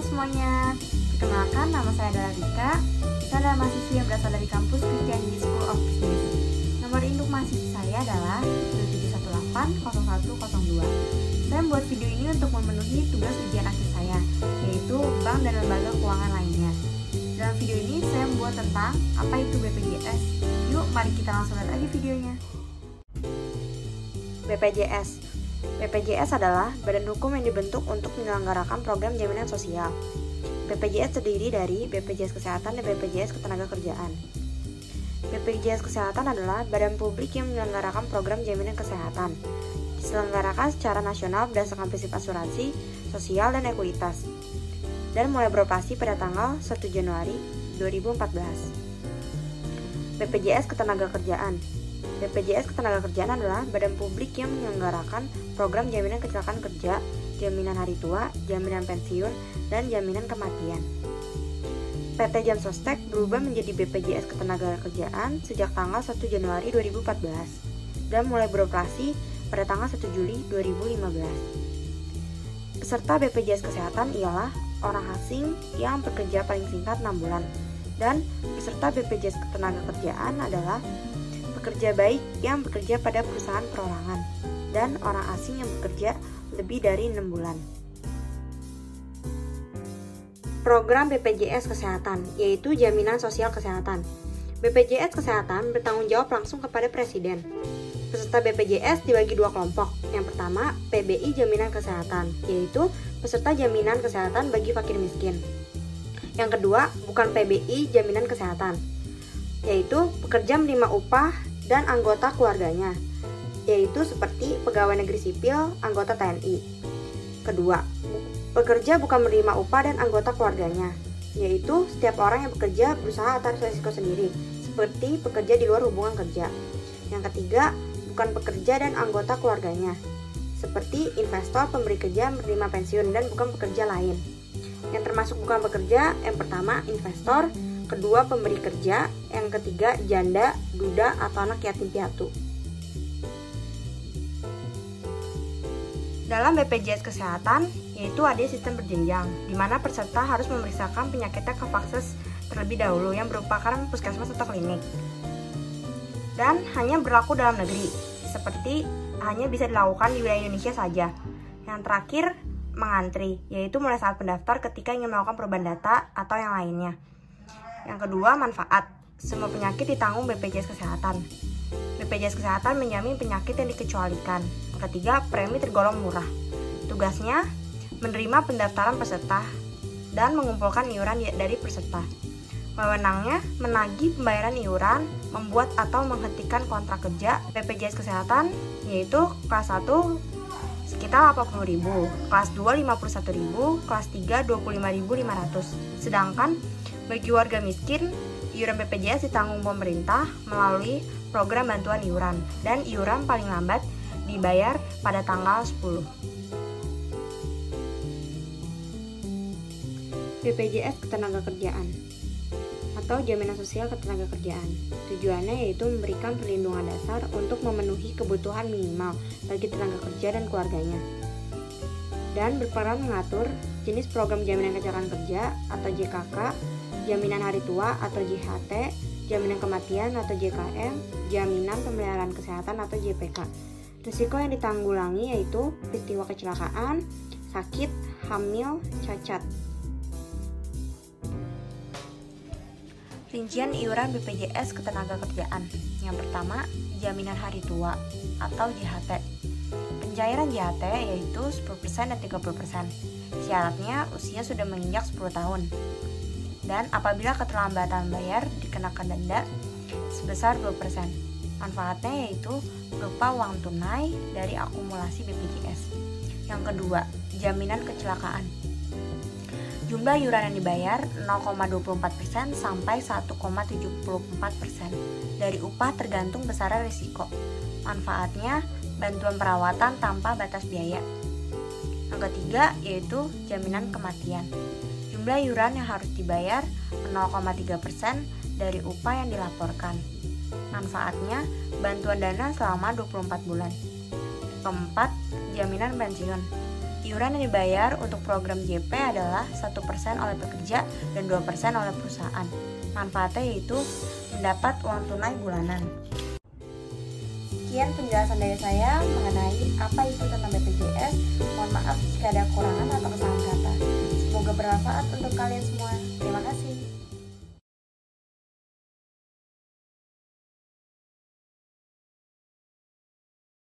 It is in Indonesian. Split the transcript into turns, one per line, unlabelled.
semuanya, perkenalkan nama saya adalah Rika. Saya adalah mahasiswi yang berasal dari kampus Christianity School of Business. Nomor induk mahasiswa saya adalah 7180102. Saya membuat video ini untuk memenuhi tugas ujian akhir saya, yaitu bank dan lembaga keuangan lainnya. Dalam video ini saya membuat tentang apa itu BPJS. Yuk mari kita langsung lihat aja videonya. BPJS adalah badan hukum yang dibentuk untuk menyelenggarakan program jaminan sosial. BPJS terdiri dari BPJS Kesehatan dan BPJS Ketenagakerjaan. BPJS Kesehatan adalah badan publik yang menyelenggarakan program jaminan kesehatan. Diselenggarakan secara nasional berdasarkan prinsip asuransi, sosial, dan ekuitas. Dan mulai beroperasi pada tanggal 1 Januari 2014. BPJS Ketenagakerjaan. BPJS Ketenagakerjaan adalah badan publik yang menyelenggarakan program jaminan kecelakaan kerja, jaminan hari tua, jaminan pensiun, dan jaminan kematian. PT Jam Sostek berubah menjadi BPJS Ketenagakerjaan sejak tanggal 1 Januari 2014 dan mulai beroperasi pada tanggal 1 Juli 2015. Peserta BPJS Kesehatan ialah orang asing yang bekerja paling singkat 6 bulan, dan peserta BPJS Ketenagakerjaan adalah pekerja baik yang bekerja pada perusahaan perorangan dan orang asing yang bekerja lebih dari 6 bulan. Program BPJS Kesehatan, yaitu Jaminan Sosial Kesehatan. BPJS Kesehatan bertanggung jawab langsung kepada Presiden. Peserta BPJS dibagi dua kelompok. Yang pertama, PBI Jaminan Kesehatan, yaitu peserta jaminan kesehatan bagi fakir miskin. Yang kedua, bukan PBI Jaminan Kesehatan, yaitu pekerja menerima upah dan anggota keluarganya, yaitu seperti pegawai negeri sipil, anggota TNI. Kedua, pekerja bukan menerima upah dan anggota keluarganya, yaitu setiap orang yang bekerja berusaha atas risiko sendiri, seperti pekerja di luar hubungan kerja. Yang ketiga, bukan pekerja dan anggota keluarganya, seperti investor, pemberi kerja, menerima pensiun, dan bukan pekerja lain. Yang termasuk bukan pekerja, yang pertama investor, kedua pemberi kerja, yang ketiga janda, duda, atau anak yatim piatu. Dalam BPJS Kesehatan, yaitu ada sistem berjenjang, di mana peserta harus memeriksakan penyakitnya ke Vaskes terlebih dahulu yang merupakan puskesmas atau klinik. Dan hanya berlaku dalam negeri, seperti hanya bisa dilakukan di wilayah Indonesia saja. Yang terakhir, mengantri, yaitu mulai saat pendaftar ketika ingin melakukan perubahan data atau yang lainnya. Yang kedua, manfaat. Semua penyakit ditanggung BPJS Kesehatan. BPJS Kesehatan menjamin penyakit yang dikecualikan. Yang ketiga, premi tergolong murah. Tugasnya, menerima pendaftaran peserta dan mengumpulkan iuran dari peserta. Wewenangnya, menagih pembayaran iuran, membuat atau menghentikan kontrak kerja BPJS Kesehatan, yaitu kelas 1 sekitar 80.000, kelas 2 51.000, kelas 3 25.500. Sedangkan bagi warga miskin, iuran BPJS ditanggung pemerintah melalui program bantuan iuran, dan iuran paling lambat dibayar pada tanggal 10. BPJS Ketenagakerjaan atau Jaminan Sosial Ketenagakerjaan. Tujuannya yaitu memberikan perlindungan dasar untuk memenuhi kebutuhan minimal bagi tenaga kerja dan keluarganya, dan berperan mengatur jenis program jaminan kecelakaan kerja atau JKK, jaminan hari tua atau JHT, jaminan kematian atau JKM, jaminan pemeliharaan kesehatan atau JPK. Risiko yang ditanggulangi yaitu peristiwa kecelakaan, sakit, hamil, cacat. Rincian iuran BPJS Ketenagakerjaan. Yang pertama, jaminan hari tua atau JHT. Pencairan JHT yaitu 10% dan 30%. Syaratnya usia sudah menginjak 10 tahun. Dan apabila keterlambatan bayar dikenakan denda sebesar 2%. Manfaatnya yaitu berupa uang tunai dari akumulasi BPJS. Yang kedua, jaminan kecelakaan. Jumlah iuran yang dibayar 0,24% sampai 1,74% dari upah tergantung besaran risiko. Manfaatnya bantuan perawatan tanpa batas biaya. Yang ketiga yaitu jaminan kematian. Jumlah iuran yang harus dibayar 0,3% dari upah yang dilaporkan. Manfaatnya bantuan dana selama 24 bulan. Keempat, jaminan pensiun. Iuran yang dibayar untuk program JP adalah 1% oleh pekerja dan 2% oleh perusahaan. Manfaatnya yaitu mendapat uang tunai bulanan. Sekian penjelasan dari saya mengenai apa itu tentang BPJS. Mohon maaf jika ada kekurangan atau kesalahan kata. Semoga bermanfaat untuk kalian semua. Terima kasih.